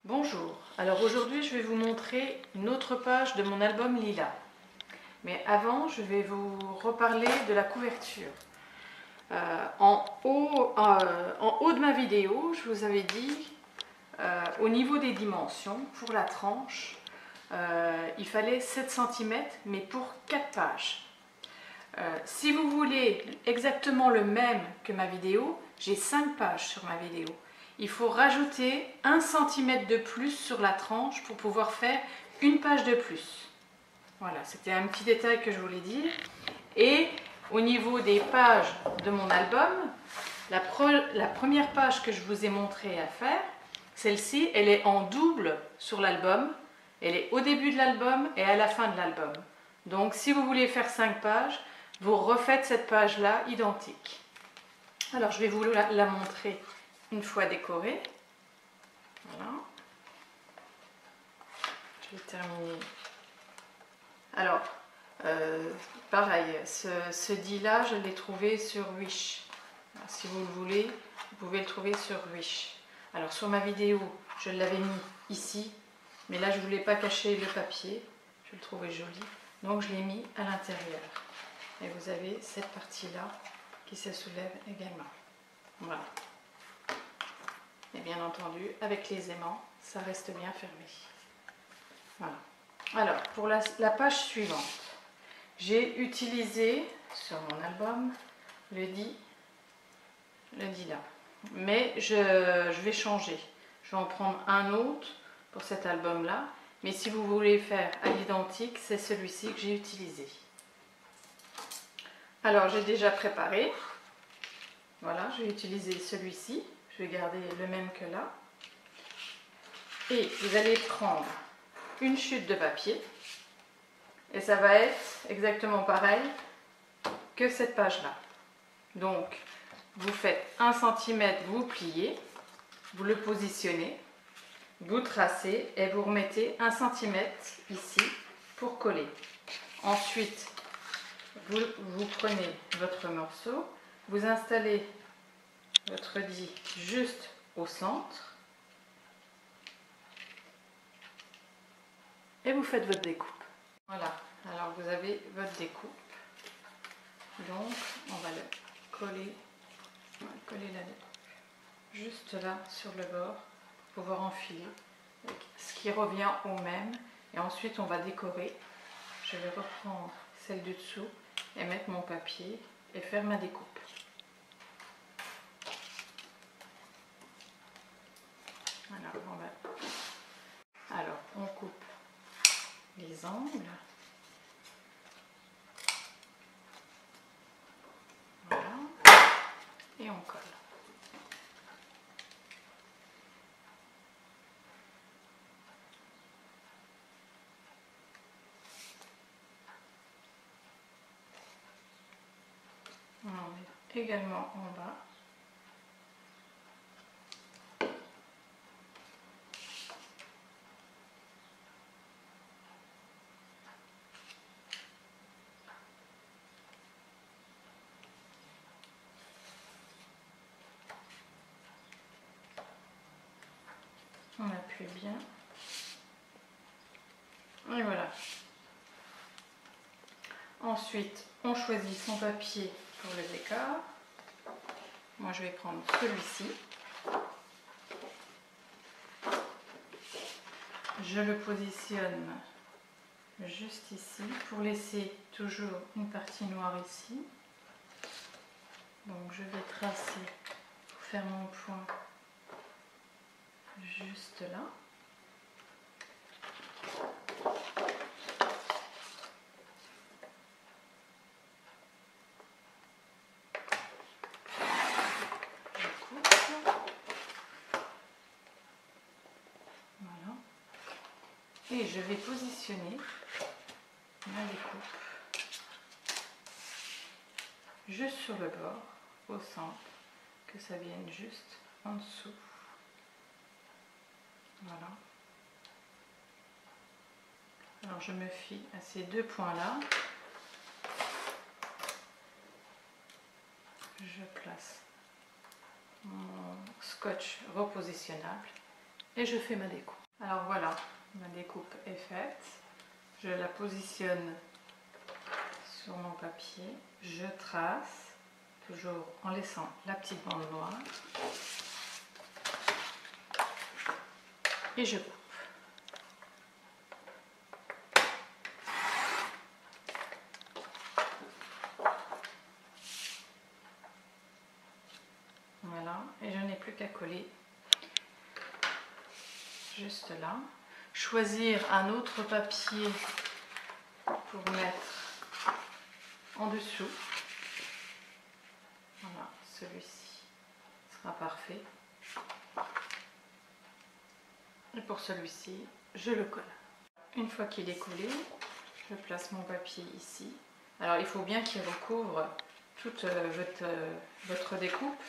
Bonjour, alors aujourd'hui je vais vous montrer une autre page de mon album Lila. Mais avant je vais vous reparler de la couverture. En haut de ma vidéo, je vous avais dit, au niveau des dimensions, pour la tranche, il fallait 7 cm mais pour 4 pages. Si vous voulez exactement le même que ma vidéo, j'ai 5 pages sur ma vidéo. Il faut rajouter 1 cm de plus sur la tranche pour pouvoir faire une page de plus. Voilà, c'était un petit détail que je voulais dire. Et au niveau des pages de mon album, la première page que je vous ai montré à faire, celle-ci, elle est en double sur l'album. Elle est au début de l'album et à la fin de l'album. Donc si vous voulez faire 5 pages, vous refaites cette page-là identique. Alors je vais vous la montrer une fois décorée. Voilà. Je vais terminer. Alors, pareil, ce dit-là, je l'ai trouvé sur Wish. Alors, si vous le voulez, vous pouvez le trouver sur Wish. Alors sur ma vidéo, je l'avais mis ici, mais là je ne voulais pas cacher le papier. Je le trouvais joli, donc je l'ai mis à l'intérieur. Et vous avez cette partie-là qui se soulève également. Voilà. Et bien entendu, avec les aimants, ça reste bien fermé. Voilà. Alors, pour la page suivante, j'ai utilisé sur mon album le dit là. Mais je vais changer. Je vais en prendre un autre pour cet album-là. Mais si vous voulez faire à l'identique, c'est celui-ci que j'ai utilisé. Alors, j'ai déjà préparé. Voilà, je vais utiliser celui-ci. Je vais garder le même que là. Et vous allez prendre une chute de papier. Et ça va être exactement pareil que cette page-là. Donc, vous faites 1 cm, vous pliez, vous le positionnez, vous tracez et vous remettez 1 cm ici pour coller. Ensuite, vous prenez votre morceau, vous installez votre dit juste au centre et vous faites votre découpe. Voilà, alors vous avez votre découpe. Donc, on va le coller, la découpe juste là sur le bord pour pouvoir enfiler, ce qui revient au même. Et ensuite, on va décorer. Je vais reprendre celle du dessous et mettre mon papier et faire ma découpe. Alors, on coupe les angles. Voilà. Et on colle. On met également en bas. On appuie bien. Et voilà. Ensuite, on choisit son papier pour le décor. Moi, je vais prendre celui-ci. Je le positionne juste ici pour laisser toujours une partie noire ici. Donc, je vais tracer pour faire mon point juste là. Et je vais positionner ma découpe juste sur le bord, au centre, que ça vienne juste en dessous. Voilà. Alors je me fie à ces deux points-là. Je place mon scotch repositionnable et je fais ma découpe. Alors voilà, ma découpe est faite. Je la positionne sur mon papier. Je trace, toujours en laissant la petite bande noire. Et je coupe. Voilà, et je n'ai plus qu'à coller juste là. Choisir un autre papier pour mettre en dessous. Voilà, celui-ci sera parfait. Et pour celui-ci, je le colle. Une fois qu'il est collé, je place mon papier ici. Alors il faut bien qu'il recouvre toute votre découpe,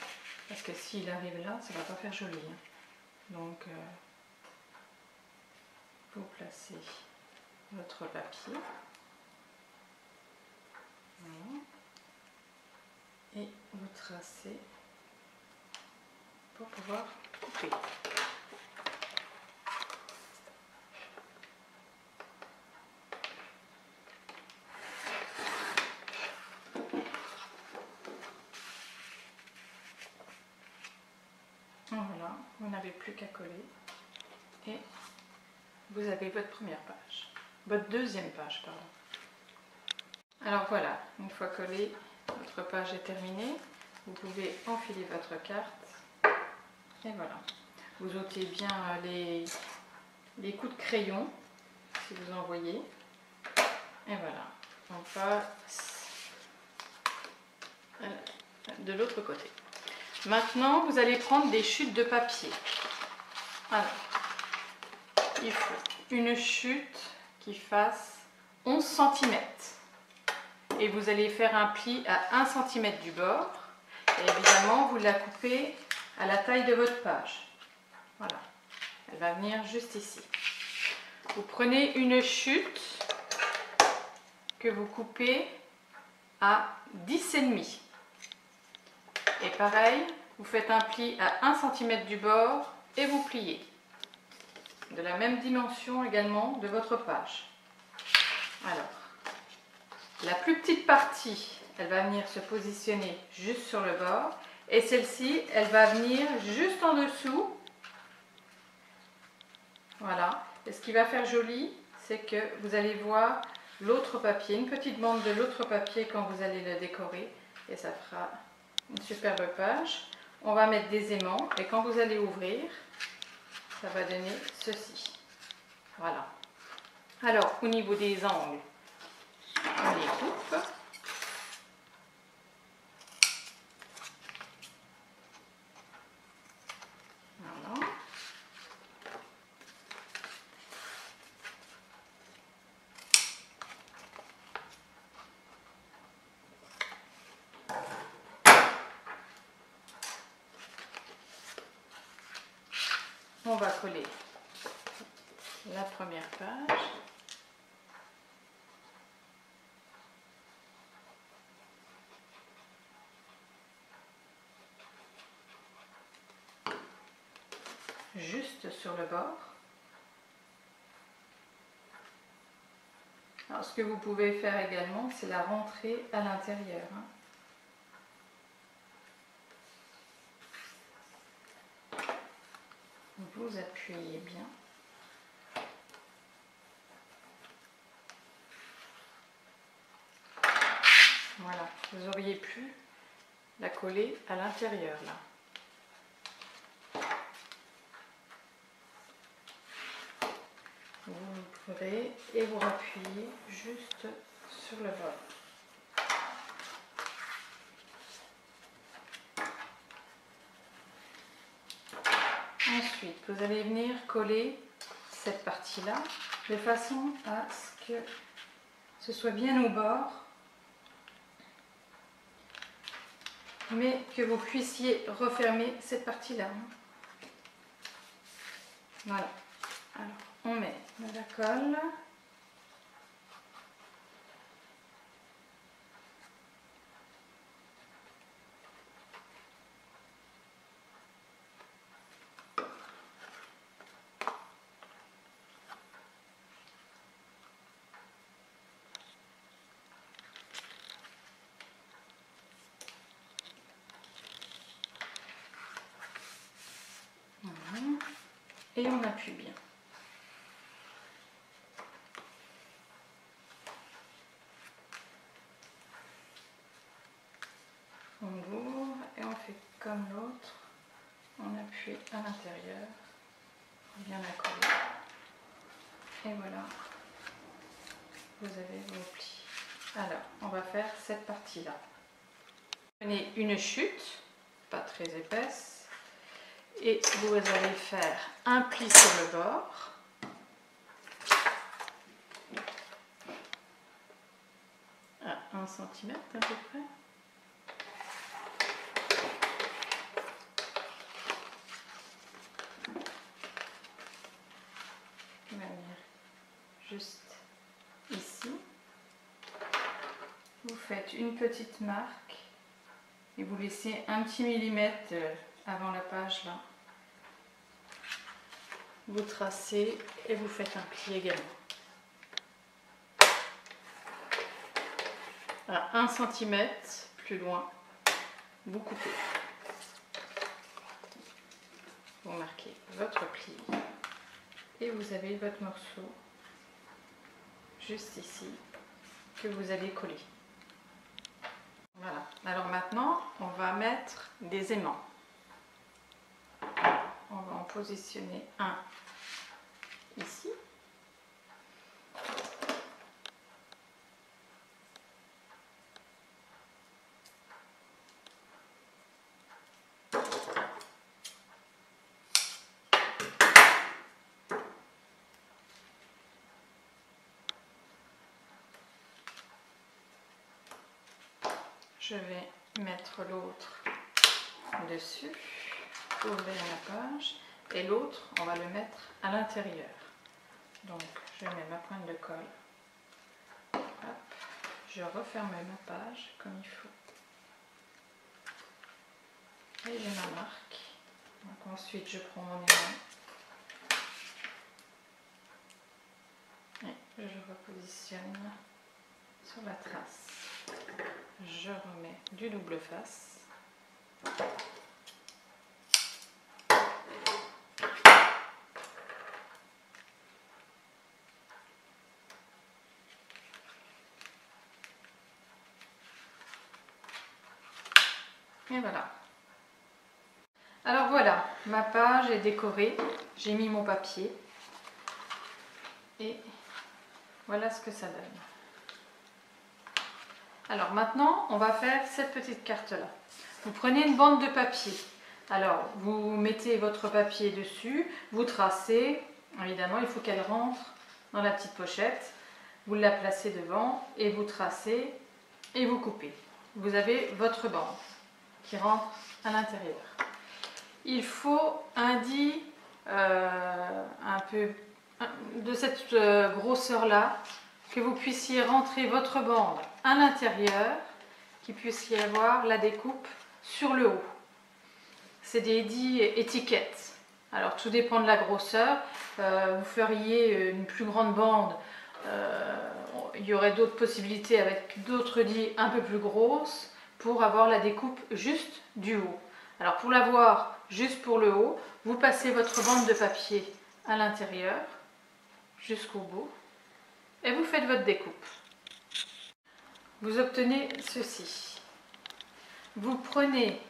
parce que s'il arrive là, ça ne va pas faire joli. Donc vous placez votre papier. Voilà. Et vous tracez pour pouvoir couper. Voilà, vous n'avez plus qu'à coller et vous avez votre première page, votre deuxième page, pardon. Alors voilà, une fois collée, votre page est terminée. Vous pouvez enfiler votre carte et voilà. Vous ôtez bien les coups de crayon si vous en voyez. Et voilà, on passe de l'autre côté. Maintenant, vous allez prendre des chutes de papier. Alors, il faut une chute qui fasse 11 cm. Et vous allez faire un pli à 1 cm du bord. Et évidemment, vous la coupez à la taille de votre page. Voilà, elle va venir juste ici. Vous prenez une chute que vous coupez à 10,5. Et pareil, vous faites un pli à 1 cm du bord et vous pliez. De la même dimension également de votre page. Alors, la plus petite partie, elle va venir se positionner juste sur le bord. Et celle-ci, elle va venir juste en dessous. Voilà. Et ce qui va faire joli, c'est que vous allez voir l'autre papier, une petite bande de l'autre papier quand vous allez le décorer. Et ça fera une superbe page. On va mettre des aimants et quand vous allez ouvrir, ça va donner ceci. Voilà. Alors, au niveau des angles, on les coupe. Voilà. On va coller la première page. Juste sur le bord. Alors, ce que vous pouvez faire également, c'est la rentrer à l'intérieur. Vous appuyez bien. Voilà, vous auriez pu la coller à l'intérieur là. Vous l'ouvrez et vous appuyez juste sur le bord. Ensuite, vous allez venir coller cette partie-là de façon à ce que ce soit bien au bord, mais que vous puissiez refermer cette partie-là. Voilà. Alors, on met de la colle. et on appuie bien. On ouvre et on fait comme l'autre, on appuie à l'intérieur, bien accoller. Et voilà, vous avez vos plis. Alors, on va faire cette partie-là. Prenez une chute, pas très épaisse, et vous allez faire un pli sur le bord. À 1 cm à peu près. De manière juste ici. Vous faites une petite marque et vous laissez un petit millimètre avant la page là. Vous tracez et vous faites un pli également. À 1 cm plus loin, vous coupez. Vous marquez votre pli et vous avez votre morceau juste ici que vous allez coller. Voilà. Alors maintenant, on va mettre des aimants. On va en positionner un ici. Je vais mettre l'autre dessus, ouvrir la page, et l'autre, on va le mettre à l'intérieur. Donc, je mets ma pointe de colle. Hop, je referme ma page comme il faut. Et j'ai ma marque. Donc, ensuite, je prends mon aimant. Et je repositionne sur la trace. Je remets du double face. Et voilà. Alors voilà, ma page est décorée. J'ai mis mon papier. Et voilà ce que ça donne. Alors maintenant, on va faire cette petite carte-là. Vous prenez une bande de papier. Alors, vous mettez votre papier dessus, vous tracez. Évidemment, il faut qu'elle rentre dans la petite pochette. Vous la placez devant et vous tracez et vous coupez. Vous avez votre bande qui rentre à l'intérieur. Il faut un dit un peu de cette grosseur-là, que vous puissiez rentrer votre bande à l'intérieur, qu'il puisse y avoir la découpe sur le haut. C'est des dits étiquettes. Alors tout dépend de la grosseur. Vous feriez une plus grande bande, il y aurait d'autres possibilités avec d'autres dits un peu plus grosses pour avoir la découpe juste du haut. Alors pour l'avoir juste pour le haut, vous passez votre bande de papier à l'intérieur jusqu'au bout. Et vous faites votre découpe. Vous obtenez ceci. Vous prenez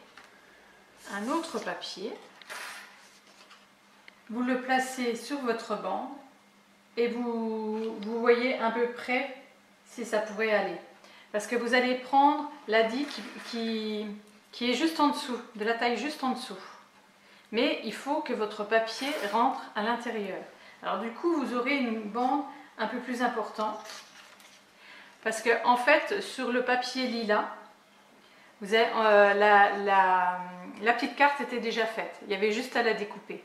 un autre papier, vous le placez sur votre bande et vous voyez à peu près si ça pourrait aller. Parce que vous allez prendre la die qui est juste en dessous, de la taille juste en dessous. Mais il faut que votre papier rentre à l'intérieur. Alors du coup, vous aurez une bande un peu plus importante, parce que en fait sur le papier lilas, vous avez, la petite carte était déjà faite, il y avait juste à la découper.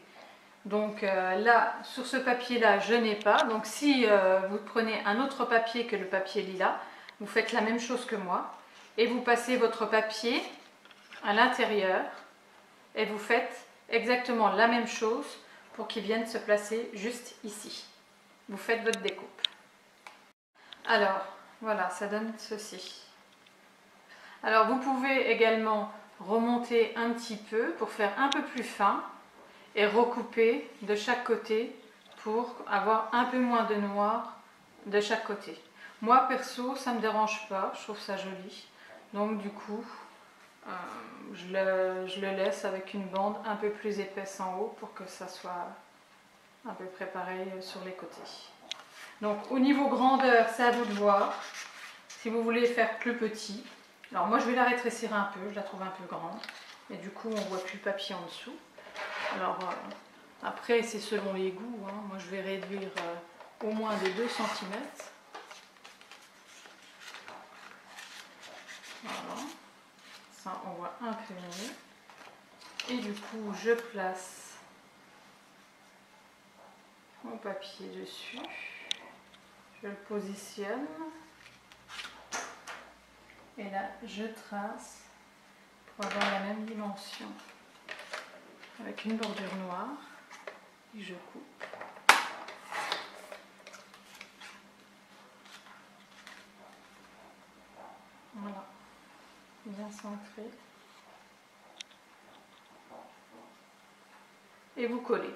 Donc là, sur ce papier là, je n'ai pas. Donc si vous prenez un autre papier que le papier lilas, vous faites la même chose que moi et vous passez votre papier à l'intérieur et vous faites exactement la même chose pour qu'il vienne se placer juste ici. Vous faites votre découpe. Alors, voilà, ça donne ceci. Alors, vous pouvez également remonter un petit peu pour faire un peu plus fin et recouper de chaque côté pour avoir un peu moins de noir de chaque côté. Moi perso, ça ne me dérange pas, je trouve ça joli. Donc du coup, je le laisse avec une bande un peu plus épaisse en haut pour que ça soit à peu près pareil sur les côtés. Donc au niveau grandeur, c'est à vous de voir. Si vous voulez faire plus petit, alors moi je vais la rétrécir un peu, je la trouve un peu grande. Et du coup on voit plus le papier en dessous. Alors après c'est selon les goûts, hein. Moi je vais réduire au moins de 2 cm. Voilà, ça on voit un peu mieux. Et du coup je place mon papier dessus, je le positionne et là je trace pour avoir la même dimension avec une bordure noire et je coupe. Voilà, bien centré. Et vous collez.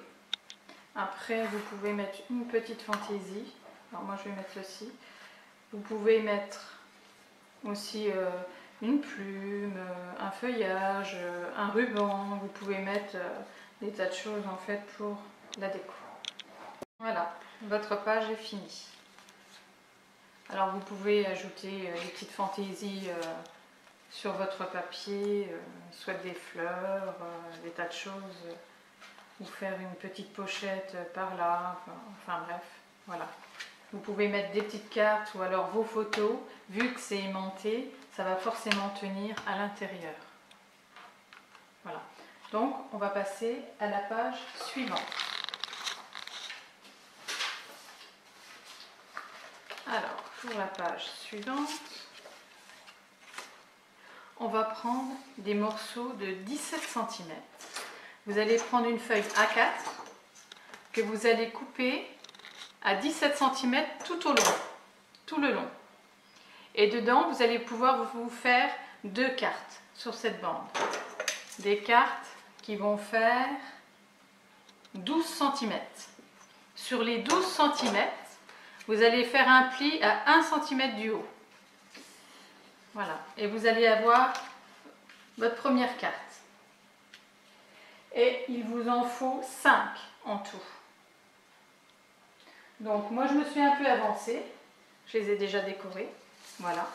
Après, vous pouvez mettre une petite fantaisie. Alors moi, je vais mettre ceci. Vous pouvez mettre aussi une plume, un feuillage, un ruban. Vous pouvez mettre des tas de choses en fait pour la déco. Voilà, votre page est finie. Alors vous pouvez ajouter des petites fantaisies sur votre papier, soit des fleurs, des tas de choses, ou faire une petite pochette par là, enfin bref, voilà. Vous pouvez mettre des petites cartes ou alors vos photos, vu que c'est aimanté, ça va forcément tenir à l'intérieur. Voilà, donc on va passer à la page suivante. Alors, pour la page suivante, on va prendre des morceaux de 17 cm. Vous allez prendre une feuille A4 que vous allez couper à 17 cm tout au long, tout le long. Et dedans, vous allez pouvoir vous faire 2 cartes sur cette bande. Des cartes qui vont faire 12 cm. Sur les 12 cm, vous allez faire un pli à 1 cm du haut. Voilà, et vous allez avoir votre première carte. Et il vous en faut 5 en tout. Donc moi je me suis un peu avancée, je les ai déjà décorées. Voilà,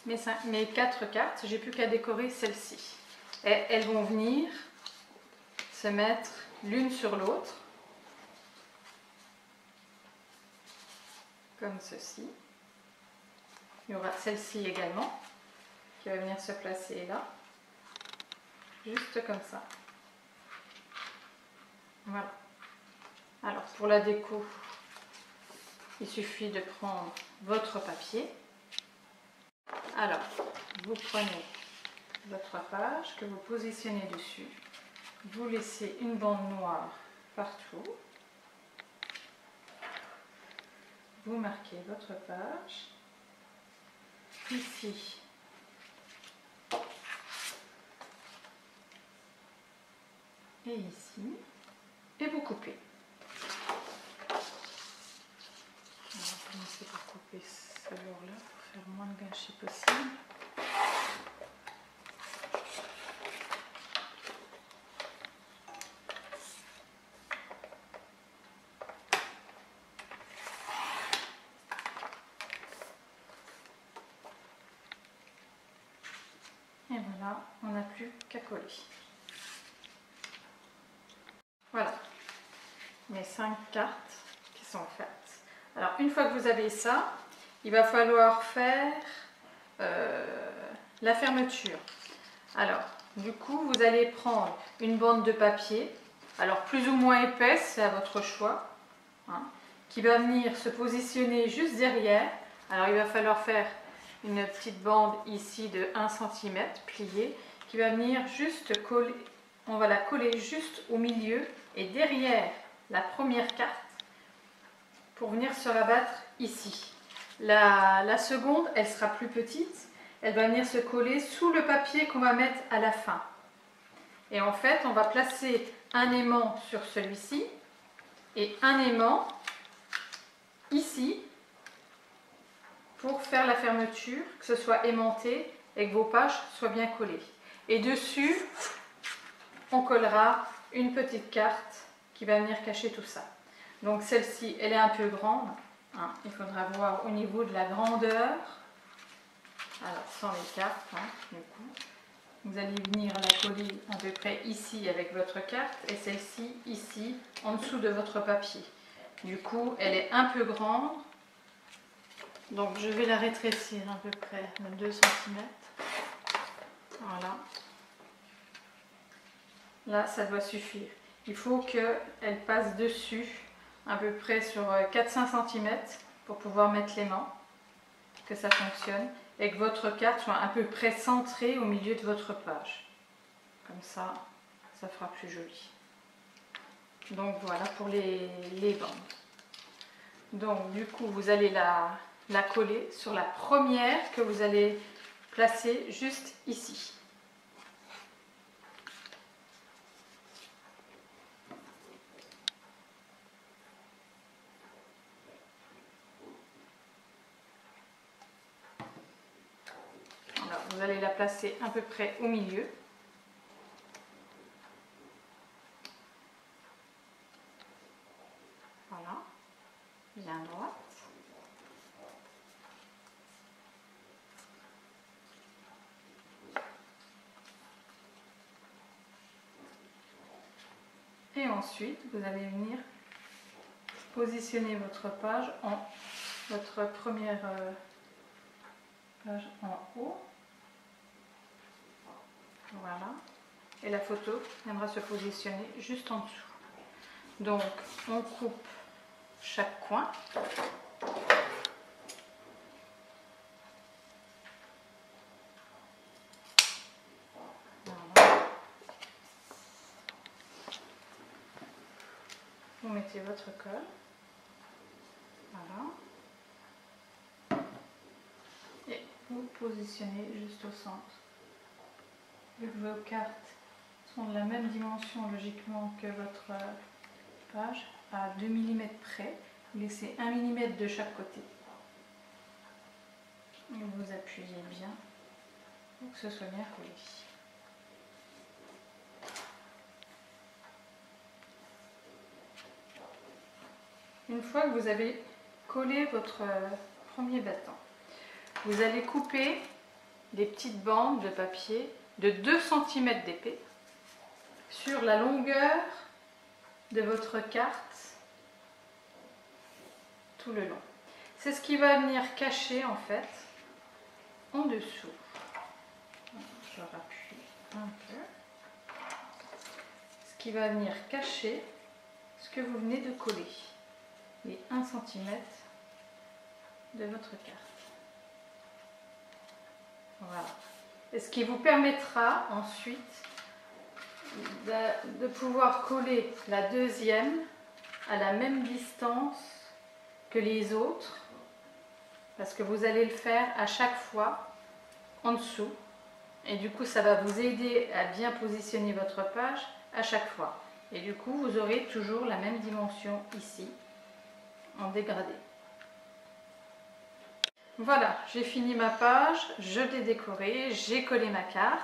mes 4 cartes, j'ai plus qu'à décorer celle-ci. Et elles vont venir se mettre l'une sur l'autre, comme ceci. Il y aura celle-ci également, qui va venir se placer là, juste comme ça. Voilà. Alors pour la déco, il suffit de prendre votre papier. Alors, vous prenez votre page que vous positionnez dessus. Vous laissez une bande noire partout. Vous marquez votre page. Ici, et ici. Et vous coupez. On va commencer par couper ce bord-là pour faire moins de gâchis possible. Et voilà, on n'a plus qu'à coller. Voilà, mes 5 cartes qui sont faites. Alors une fois que vous avez ça, il va falloir faire la fermeture. Alors du coup vous allez prendre une bande de papier, alors plus ou moins épaisse, c'est à votre choix, hein, qui va venir se positionner juste derrière. Alors il va falloir faire une petite bande ici de 1 cm pliée, qui va venir juste coller, on va la coller juste au milieu et derrière la première carte pour venir se rabattre ici. La seconde, elle sera plus petite, elle va venir se coller sous le papier qu'on va mettre à la fin. Et en fait, on va placer un aimant sur celui-ci et un aimant ici pour faire la fermeture, que ce soit aimanté et que vos pages soient bien collées. Et dessus, on collera une petite carte qui va venir cacher tout ça. Donc celle-ci, elle est un peu grande. Hein, il faudra voir au niveau de la grandeur. Alors sans les cartes, hein, du coup. Vous allez venir la coller à peu près ici avec votre carte et celle-ci ici en dessous de votre papier. Du coup, elle est un peu grande. Donc je vais la rétrécir à peu près de 2 cm. Voilà. Là, ça doit suffire. Il faut qu'elle passe dessus à peu près sur 4-5 cm pour pouvoir mettre l'aimant, que ça fonctionne, et que votre carte soit à peu près centrée au milieu de votre page. Comme ça, ça fera plus joli. Donc voilà pour les bandes. Donc du coup, vous allez la coller sur la première que vous allez placer juste ici. Alors, vous allez la placer à peu près au milieu. Voilà, bien droite. Et ensuite, vous allez venir positionner votre page votre première page en haut. Voilà. Et la photo viendra se positionner juste en dessous. Donc, on coupe chaque coin. Voilà. Vous mettez votre colle. Voilà. Et vous positionnez juste au centre. Vu que vos cartes sont de la même dimension logiquement que votre page, à 2 mm près, vous laissez 1 mm de chaque côté. Et vous appuyez bien pour que ce soit bien collé. Une fois que vous avez collé votre premier battant, vous allez couper des petites bandes de papier de 2 cm d'épais sur la longueur de votre carte tout le long. C'est ce qui va venir cacher en fait en dessous. Je rappuie un peu. Ce qui va venir cacher ce que vous venez de coller, les 1 cm de votre carte. Voilà. Et ce qui vous permettra ensuite de pouvoir coller la deuxième à la même distance que les autres, parce que vous allez le faire à chaque fois en dessous. Et du coup, ça va vous aider à bien positionner votre page à chaque fois. Et du coup, vous aurez toujours la même dimension ici, en dégradé. Voilà, j'ai fini ma page, je l'ai décorée, j'ai collé ma carte,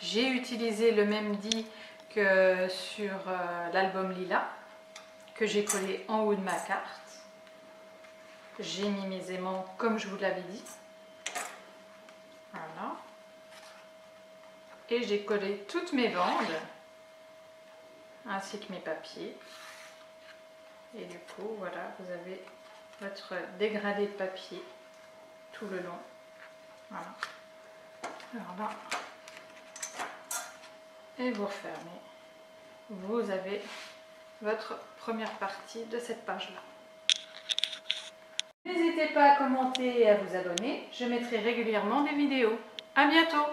j'ai utilisé le même dit que sur l'album Lila, que j'ai collé en haut de ma carte. J'ai mis mes aimants comme je vous l'avais dit. Voilà. Et j'ai collé toutes mes bandes, ainsi que mes papiers. Et du coup, voilà, vous avez votre dégradé de papier tout le long. Voilà. Alors là, et vous refermez. Vous avez votre première partie de cette page-là. N'hésitez pas à commenter et à vous abonner. Je mettrai régulièrement des vidéos. À bientôt!